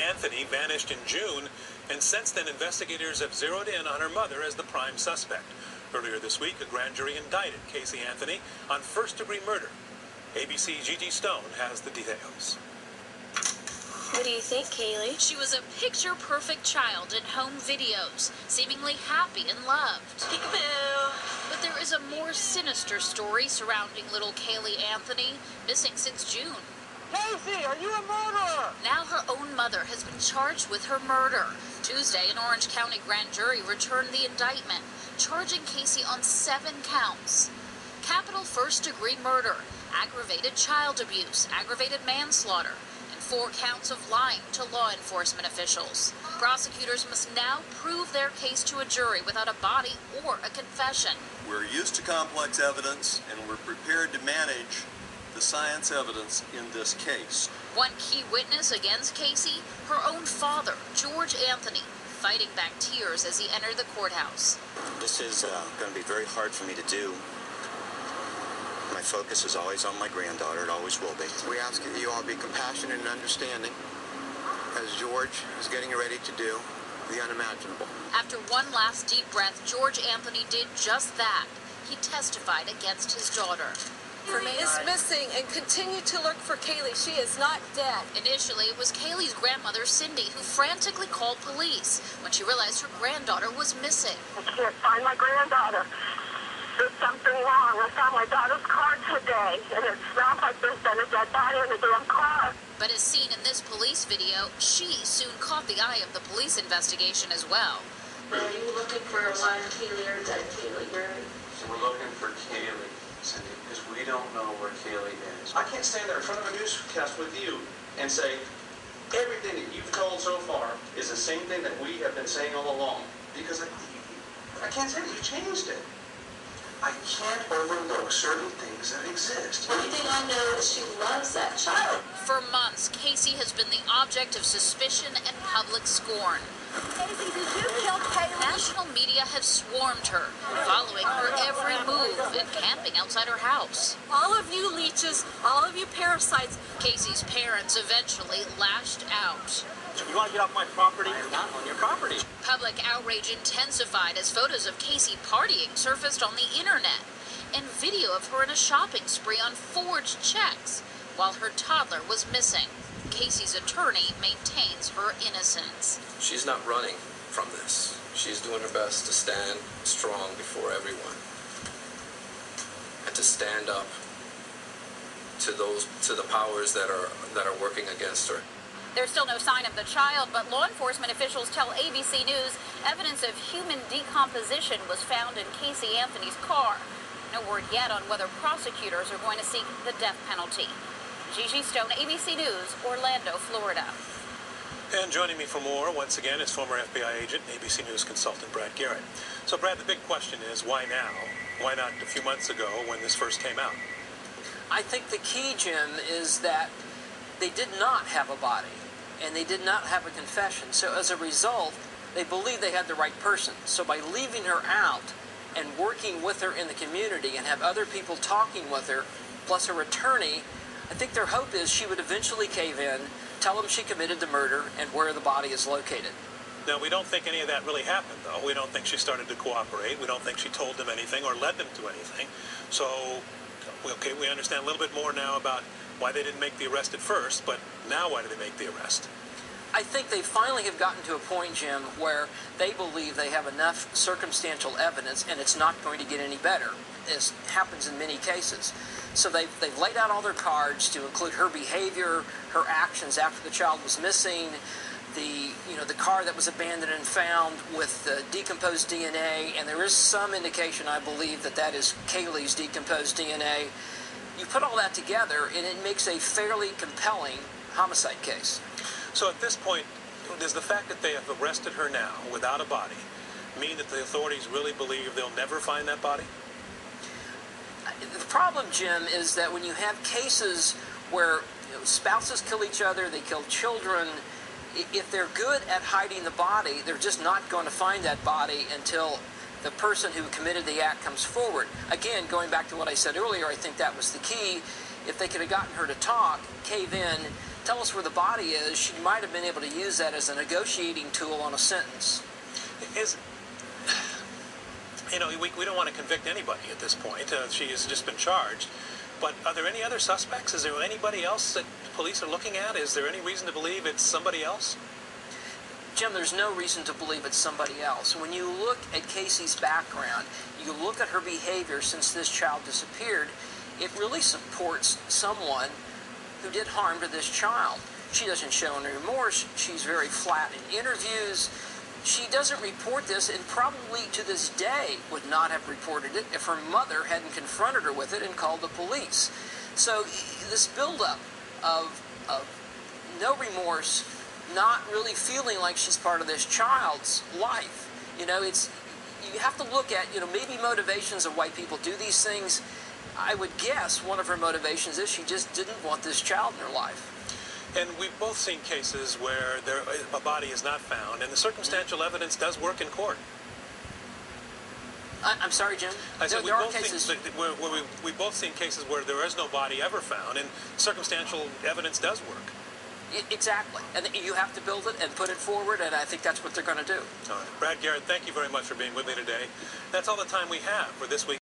Anthony vanished in June, and since then investigators have zeroed in on her mother as the prime suspect. Earlier this week, a grand jury indicted Casey Anthony on first-degree murder. ABC's Gigi Stone has the details. What do you think, Kaylee? She was a picture-perfect child in home videos, seemingly happy and loved. Peekaboo! But there is a more sinister story surrounding little Kaylee Anthony, missing since June. Casey, are you a murderer? Now her own mother has been charged with her murder. Tuesday, an Orange County grand jury returned the indictment, charging Casey on 7 counts. Capital first-degree murder, aggravated child abuse, aggravated manslaughter, and 4 counts of lying to law enforcement officials. Prosecutors must now prove their case to a jury without a body or a confession. We're used to complex evidence, and we're prepared to manage the science evidence in this case. One key witness against Casey, her own father, George Anthony, fighting back tears as he entered the courthouse. This is going to be very hard for me to do. My focus is always on my granddaughter. It always will be. We ask that you all be compassionate and understanding as George is getting ready to do the unimaginable. After one last deep breath, George Anthony did just that. He testified against his daughter. Kaylee is missing and continue to look for Kaylee. She is not dead. Initially, it was Kaylee's grandmother, Cindy, who frantically called police when she realized her granddaughter was missing. I can't find my granddaughter. There's something wrong. I found my daughter's car today, and it smells like there's been a dead body in the damn car. But as seen in this police video, she soon caught the eye of the police investigation as well. Are you looking for a live Kaylee or dead Kaylee, Barry? So we're looking for Kaylee, Cindy, because we don't know where Kaylee is. I can't stand there in front of a newscast with you and say everything that you've told so far is the same thing that we have been saying all along. Because I can't say that you changed it. I can't overlook certain things that exist. The only thing I know is she loves that child. For months, Casey has been the object of suspicion and public scorn. Casey, did you kill Kaylee? National media have swarmed her, following her every move and camping outside her house. All of you leeches, all of you parasites. Casey's parents eventually lashed out. You want to get off my property? I'm not on your property. Public outrage intensified as photos of Casey partying surfaced on the internet, and video of her in a shopping spree on forged checks while her toddler was missing. Casey's attorney maintains her innocence. She's not running from this. She's doing her best to stand strong before everyone and to stand up to the powers that are working against her. There's still no sign of the child, but law enforcement officials tell ABC News evidence of human decomposition was found in Casey Anthony's car. No word yet on whether prosecutors are going to seek the death penalty. Gigi Stone, ABC News, Orlando, Florida. And joining me for more, once again, is former FBI agent, ABC News consultant Brad Garrett. So, Brad, the big question is, why now? Why not a few months ago when this first came out? I think the key, Jim, is that they did not have a body, and they did not have a confession. So as a result, they believe they had the right person. So by leaving her out and working with her in the community and have other people talking with her, plus her attorney, I think their hope is she would eventually cave in, tell them she committed the murder and where the body is located. Now, we don't think any of that really happened, though. We don't think she started to cooperate. We don't think she told them anything or led them to anything. So, okay, we understand a little bit more now about why they didn't make the arrest at first, but now why did they make the arrest? I think they finally have gotten to a point, Jim, where they believe they have enough circumstantial evidence and it's not going to get any better, as happens in many cases. So they've laid out all their cards to include her behavior, her actions after the child was missing, the car that was abandoned and found with the decomposed DNA, and there is some indication, I believe, that is Kaylee's decomposed DNA. You put all that together, and it makes a fairly compelling homicide case. So at this point, does the fact that they have arrested her now without a body mean that the authorities really believe they'll never find that body? The problem, Jim, is that when you have cases where spouses kill each other, they kill children, if they're good at hiding the body, they're just not going to find that body until the person who committed the act comes forward. Again, going back to what I said earlier, I think that was the key. If they could have gotten her to talk, cave in, tell us where the body is, she might have been able to use that as a negotiating tool on a sentence. We don't want to convict anybody at this point. She has just been charged. But are there any other suspects? Is there anybody else that police are looking at? Is there any reason to believe it's somebody else? Jim, there's no reason to believe it's somebody else. When you look at Casey's background, you look at her behavior since this child disappeared, it really supports someone who did harm to this child. She doesn't show any remorse. She's very flat in interviews. She doesn't report this, and probably to this day would not have reported it if her mother hadn't confronted her with it and called the police. So this buildup of no remorse, not really feeling like she's part of this child's life. You have to look at, maybe motivations of why people do these things. I would guess one of her motivations is she just didn't want this child in her life. And we've both seen cases where a body is not found, and the circumstantial evidence does work in court. I'm sorry, Jim? I said there are cases we've both seen cases where there is no body ever found, and circumstantial evidence does work. Exactly. And you have to build it and put it forward, and I think that's what they're going to do. All right. Brad Garrett, thank you very much for being with me today. That's all the time we have for this week.